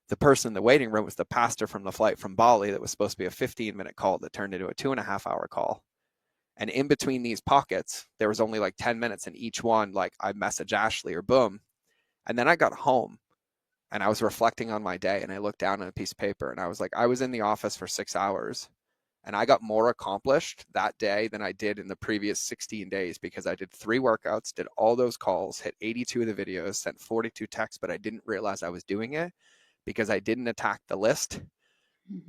The person in the waiting room was the pastor from the flight from Bali that was supposed to be a 15-minute call that turned into a 2.5-hour call. And in between these pockets, there was only like 10 minutes in each one. Like I message Ashley or boom. And then I got home and I was reflecting on my day, and I looked down at a piece of paper and I was like, I was in the office for 6 hours and I got more accomplished that day than I did in the previous 16 days, because I did 3 workouts, did all those calls, hit 82 of the videos, sent 42 texts, but I didn't realize I was doing it because I didn't attack the list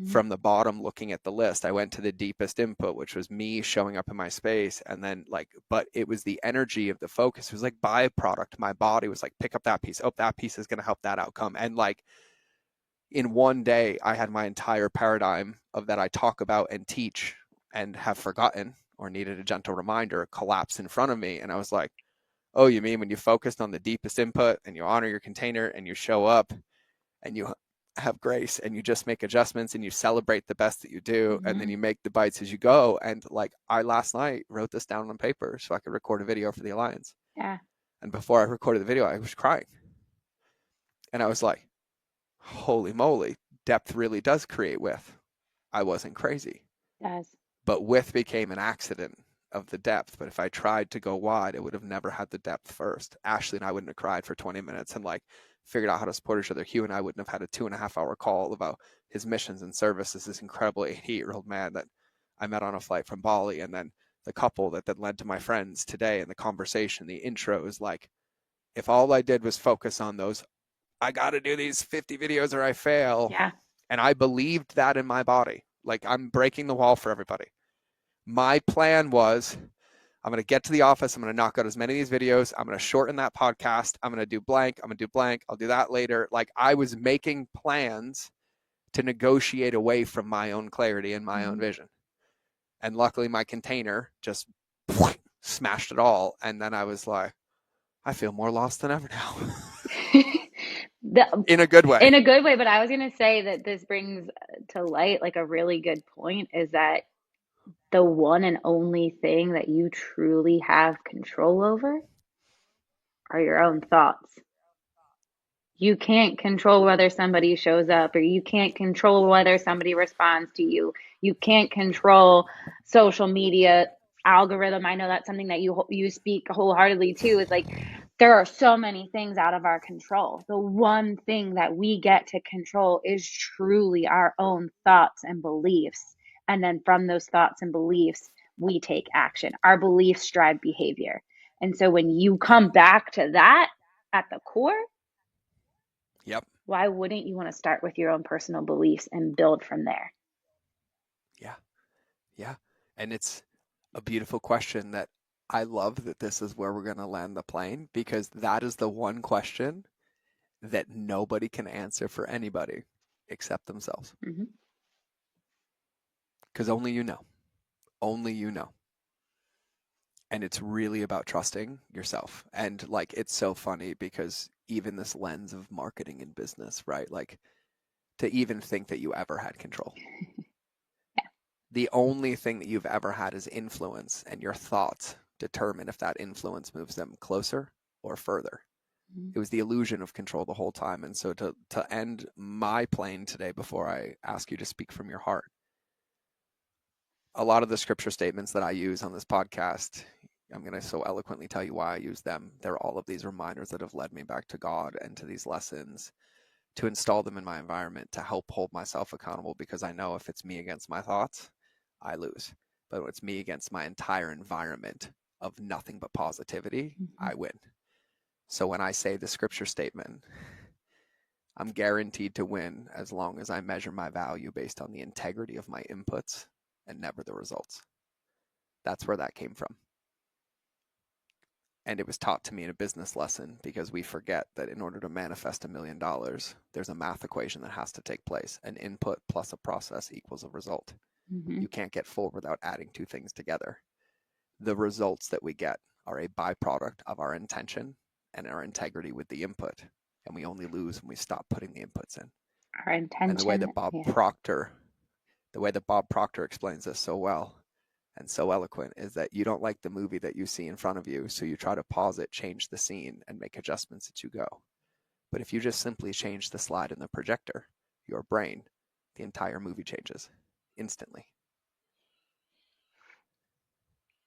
from the bottom looking at the list. I went to the deepest input, which was me showing up in my space. And then but it was the energy of the focus. It was like byproduct. My body was like, pick up that piece. Oh, that piece is going to help that outcome. And like in one day, I had my entire paradigm of that I talk about and teach and have forgotten or needed a gentle reminder collapse in front of me. And I was like, oh, you mean when you focused on the deepest input and you honor your container and you show up and you have grace and you just make adjustments and you celebrate the best that you do, and then you make the bites as you go. And like I last night wrote this down on paper so I could record a video for the Alliance. Yeah. And before I recorded the video, I was crying. And I was like, holy moly, depth really does create width. I wasn't crazy. It does. But width became an accident of the depth. But if I tried to go wide, it would have never had the depth first. Ashley and I wouldn't have cried for 20 minutes and like figured out how to support each other. Hugh and I wouldn't have had a 2.5-hour call about his missions and service as this incredible 88-year-old man that I met on a flight from Bali. And then the couple that led to my friends today, and the conversation, the intro is like, if all I did was focus on those, I got to do these 50 videos or I fail. Yeah. And I believed that in my body. Like I'm breaking the wall for everybody. My plan was, I'm going to get to the office. I'm going to knock out as many of these videos. I'm going to shorten that podcast. I'm going to do blank. I'm going to do blank. I'll do that later. Like I was making plans to negotiate away from my own clarity and my own vision. And luckily my container just smashed it all. And then I was like, I feel more lost than ever now. In a good way. In a good way. But I was going to say that this brings to light like a really good point, is that the one and only thing that you truly have control over are your own thoughts. You can't control whether somebody shows up, or you can't control whether somebody responds to you. You can't control social media algorithm. I know that's something that you speak wholeheartedly to. Is like there are so many things out of our control. The one thing that we get to control is truly our own thoughts and beliefs. And then from those thoughts and beliefs, we take action. Our beliefs drive behavior. And so when you come back to that at the core, yep. Why wouldn't you want to start with your own personal beliefs and build from there? Yeah. Yeah. And it's a beautiful question that I love that this is where we're going to land the plane, because that is the one question that nobody can answer for anybody except themselves. Mhm. Because only you know. Only you know. And it's really about trusting yourself. And like, it's so funny because even this lens of marketing and business, right? Like, to even think that you ever had control. Yeah. The only thing that you've ever had is influence, and your thoughts determine if that influence moves them closer or further. Mhm. It was the illusion of control the whole time. And so to end my plane today, before I ask you to speak from your heart, a lot of the scripture statements that I use on this podcast, I'm going to so eloquently tell you why I use them. They're all of these reminders that have led me back to God and to these lessons, to install them in my environment, to help hold myself accountable, because I know if it's me against my thoughts, I lose. But when it's me against my entire environment of nothing but positivity, Mhm. I win. So when I say the scripture statement, I'm guaranteed to win as long as I measure my value based on the integrity of my inputs and never the results. That's where that came from. And it was taught to me in a business lesson, because we forget that in order to manifest $1 million, there's a math equation that has to take place. An input plus a process equals a result. Mhm. You can't get full without adding two things together. The results that we get are a byproduct of our intention and our integrity with the input. And we only lose when we stop putting the inputs in. Our And the way intention. that Bob Yeah. Proctor explains this so well and so eloquent is that you don't like the movie that you see in front of you, so you try to pause it, change the scene, and make adjustments as you go. But if you just simply change the slide in the projector, your brain, the entire movie changes instantly.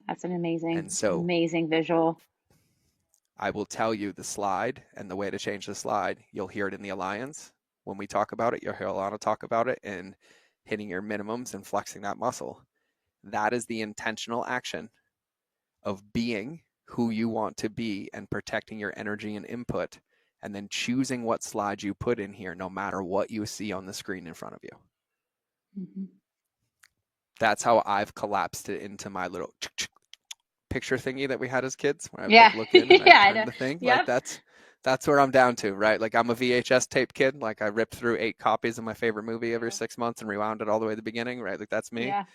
That's an And so amazing visual. I will tell you the slide and the way to change the slide. You'll hear it in the Alliance. When we talk about it, you'll hear Alana talk about it, and hitting your minimums and flexing that muscle. That is the intentional action of being who you want to be and protecting your energy and input, and then choosing what slide you put in here, no matter what you see on the screen in front of you. Mhm. That's how I've collapsed it into my little picture thingy that we had as kids, where I would Yeah. like look in and Yeah, I'd I turn know. the thing. Like Yep. that's where I'm down to, right? Like, I'm a VHS tape kid. Like, I ripped through 8 copies of my favorite movie every 6 months and rewound it all the way to the beginning, right? Like, that's me. Yeah.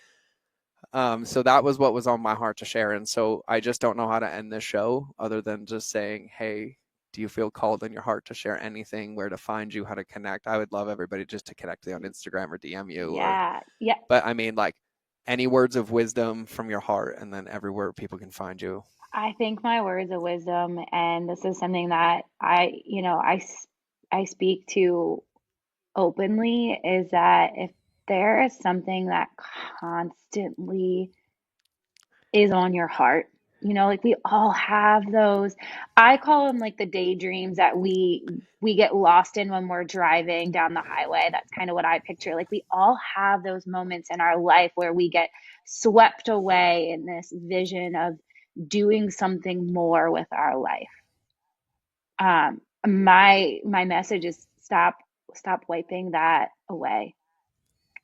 So that was what was on my heart to share. And so I just don't know how to end this show other than just saying, hey, do you feel called in your heart to share anything, where to find you, how to connect? I would love everybody just to connect with you on Instagram or DM you, Yeah. Yeah. but I mean, like, any words of wisdom from your heart, and then everywhere people can find you. I think my words of wisdom, and this is something that I speak to openly, is that if there is something that constantly is on your heart, like we all have those. I call them like the daydreams that we get lost in when we're driving down the highway. That's kind of what I picture. Like, we all have those moments in our life where we get swept away in this vision of doing something more with our life. My message is stop wiping that away.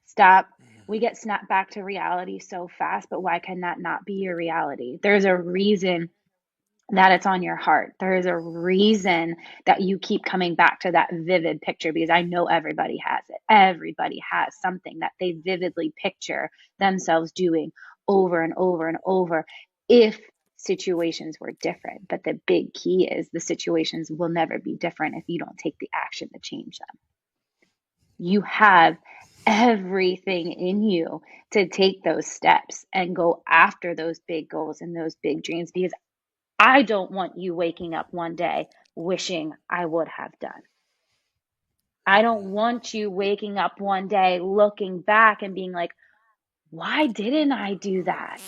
Stop. We get snapped back to reality so fast, but why can that not be your reality? There's a reason that it's on your heart. There is a reason that you keep coming back to that vivid picture, because I know everybody has it. Everybody has something that they vividly picture themselves doing over and over and over, if situations were different. But the big key is the situations will never be different if you don't take the action to change them. You have everything in you to take those steps and go after those big goals and those big dreams, because I don't want you waking up one day wishing I would have done. I don't want you waking up one day looking back and being like, why didn't I do that?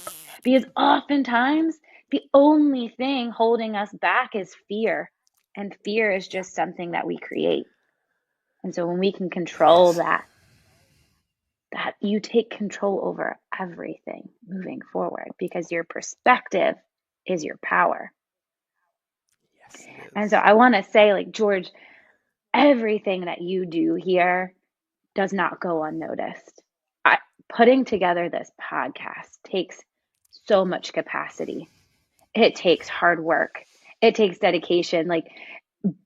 Because oftentimes the only thing holding us back is fear. And fear is just something that we create. And so when we can control Yes. that you take control over everything moving forward, because your perspective is your power. Yes, it And so is. I want to say, like, George, everything that you do here does not go unnoticed. Putting together this podcast takes so much capacity. it takes hard work. It takes dedication.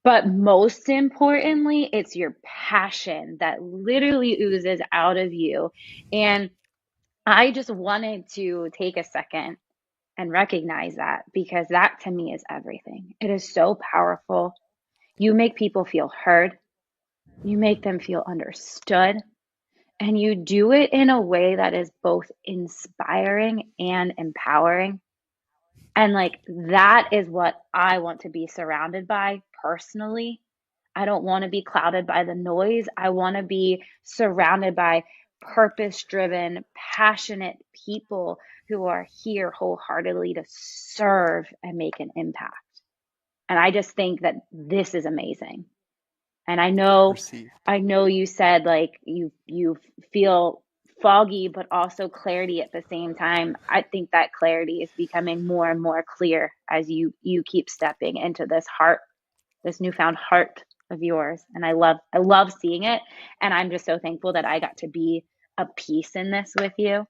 But most importantly, it's your passion that literally oozes out of you. And I just wanted to take a second and recognize that, because that to me is everything. It is so powerful. You make people feel heard, you make them feel understood, and you do it in a way that is both inspiring and empowering. And that is what I want to be surrounded by personally. I don't want to be clouded by the noise. I want to be surrounded by purpose driven, passionate people who are here wholeheartedly to serve and make an impact. And I just think that this is amazing. And Received. I know you said you feel foggy, but also clarity at the same time. I think that clarity is becoming more and more clear as you keep stepping into this newfound heart of yours. And I love seeing it. And I'm just so thankful that I got to be a piece in this with you.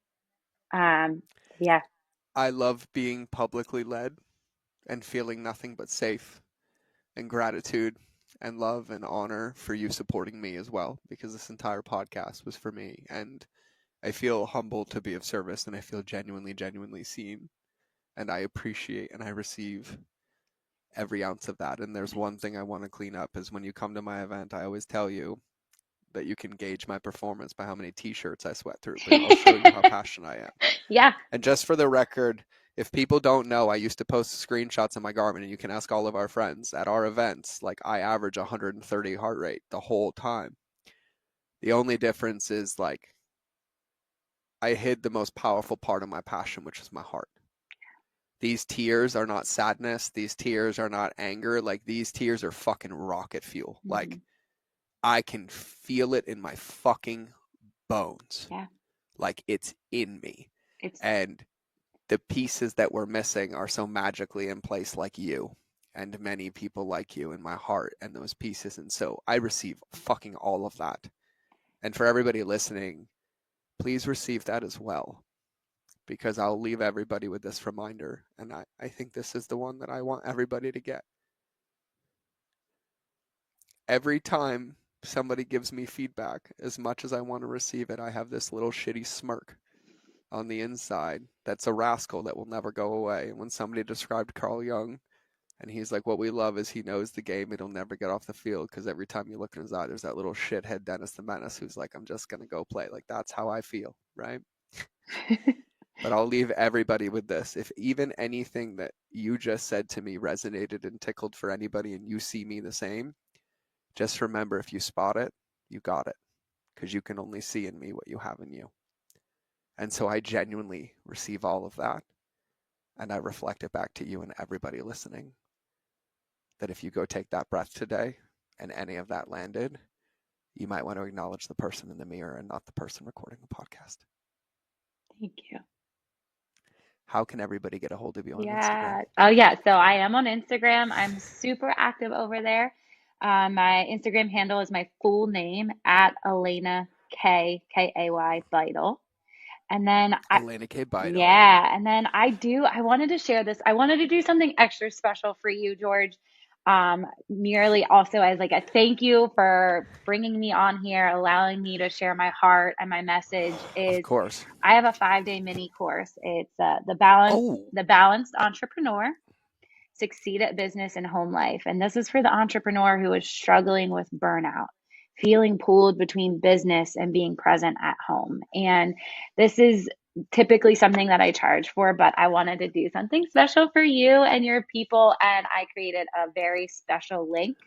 Um, yeah, I love being publicly led and feeling nothing but safe and gratitude and love and honor for you supporting me as well, because this entire podcast was for me. And I feel humbled to be of service, and I feel genuinely, genuinely seen. And I appreciate and I receive every ounce of that. And there's one thing I want to clean up is when you come to my event, I always tell you that you can gauge my performance by how many t-shirts I sweat through, but I'll show you how passionate I am. yeah, And just for the record, if people don't know, I used to post screenshots on my Garmin, and you can ask all of our friends at our events, I average 130 heart rate the whole time. The only difference is I hid the most powerful part of my passion, which is my heart. These tears are not sadness. These tears are not anger. These tears are fucking rocket fuel. mm-hmm. I can feel it in my fucking bones. Yeah, It's in me. it's And the pieces that we're missing are so magically in place, like you and many people like you in my heart and those pieces. And so I receive fucking all of that. And for everybody listening, please receive that as well, because I'll leave everybody with this reminder. And I think this is the one that I want everybody to get. Every time somebody gives me feedback, as much as I want to receive it, I have this little shitty smirk on the inside that's a rascal that will never go away. And when somebody described Carl Jung, and he's like, what we love is he knows the game, he'll never get off the field, because every time you look in his eye, there's that little shithead Dennis the Menace who's like, I'm just going to go play. That's how I feel, right? But I'll leave everybody with this. If even anything that you just said to me resonated and tickled for anybody, and you see me the same, just remember, if you spot it, you got it, because you can only see in me what you have in you. And so I genuinely receive all of that, and I reflect it back to you and everybody listening, that if you go take that breath today and any of that landed, you might want to acknowledge the person in the mirror and not the person recording the podcast. thank you. How can everybody get a hold of you on Yeah. Instagram? Oh, yeah. So I am on Instagram. I'm super active over there. My Instagram handle is my full name at Alana Kay Beittel. And then Alana K. Beittel. yeah, and then I wanted to share this. I wanted to do something extra special for you, George. Merely also as a thank you for bringing me on here, allowing me to share my heart, and my message Of is course. I have a 5-day mini course. It's Oh, the balanced entrepreneur, succeed at business and home life. And this is for the entrepreneur who is struggling with burnout, feeling pulled between business and being present at home. And this is typically something that I charge for, but I wanted to do something special for you and your people. And I created a very special link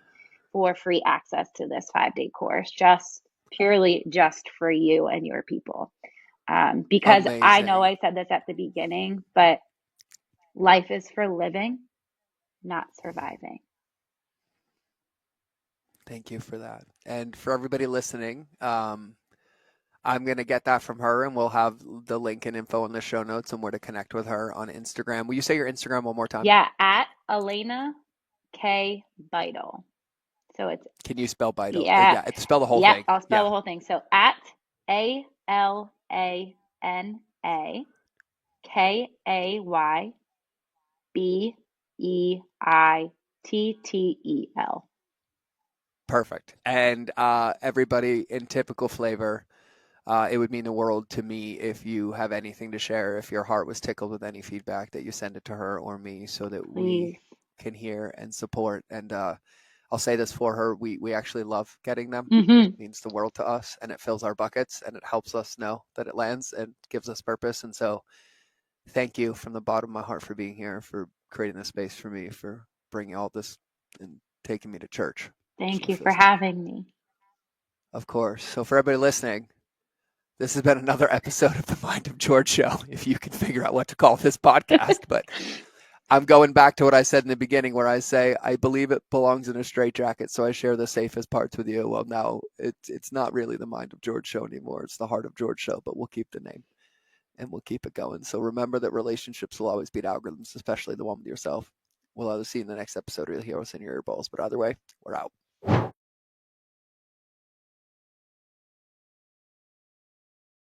for free access to this 5-day course, just for you and your people. Because I know amazing. I said this at the beginning, but life is for living, not surviving. Thank you for that. And for everybody listening, I'm going to get that from her, and we'll have the link and info in the show notes and where to connect with her on Instagram. Will you say your Instagram one more time? Yeah, at Alana K Beittel. So it's Can you spell Beittel? yeah, Yeah, spell the whole yeah. thing. I'll spell Yeah. the whole thing. So at ALANAKAYBEITTEL. Beittel. Perfect. And everybody, in typical flavor, it would mean the world to me if you have anything to share, if your heart was tickled with any feedback, that you send it to her or me so that Please. we can hear and support. And I'll say this for her, we actually love getting them. It means the world to us, and it fills our buckets, and it helps us know that it lands and gives us purpose. And so thank you from the bottom of my heart for being here, for creating this space for me, for bringing all this and taking me to church. So Thank it you for feels good. having me. Of course. So for everybody listening, this has been another episode of the Mind of George Show, if you can figure out what to call this podcast. But I'm going back to what I said in the beginning, where I say I believe it belongs in a straitjacket, so I share the safest parts with you. Well, now it's not really the Mind of George Show anymore. It's the Heart of George Show, but we'll keep the name and we'll keep it going. So remember that relationships will always beat algorithms, especially the one with yourself. We'll either see you in the next episode or you'll hear us in your earballs. But either way, we're out.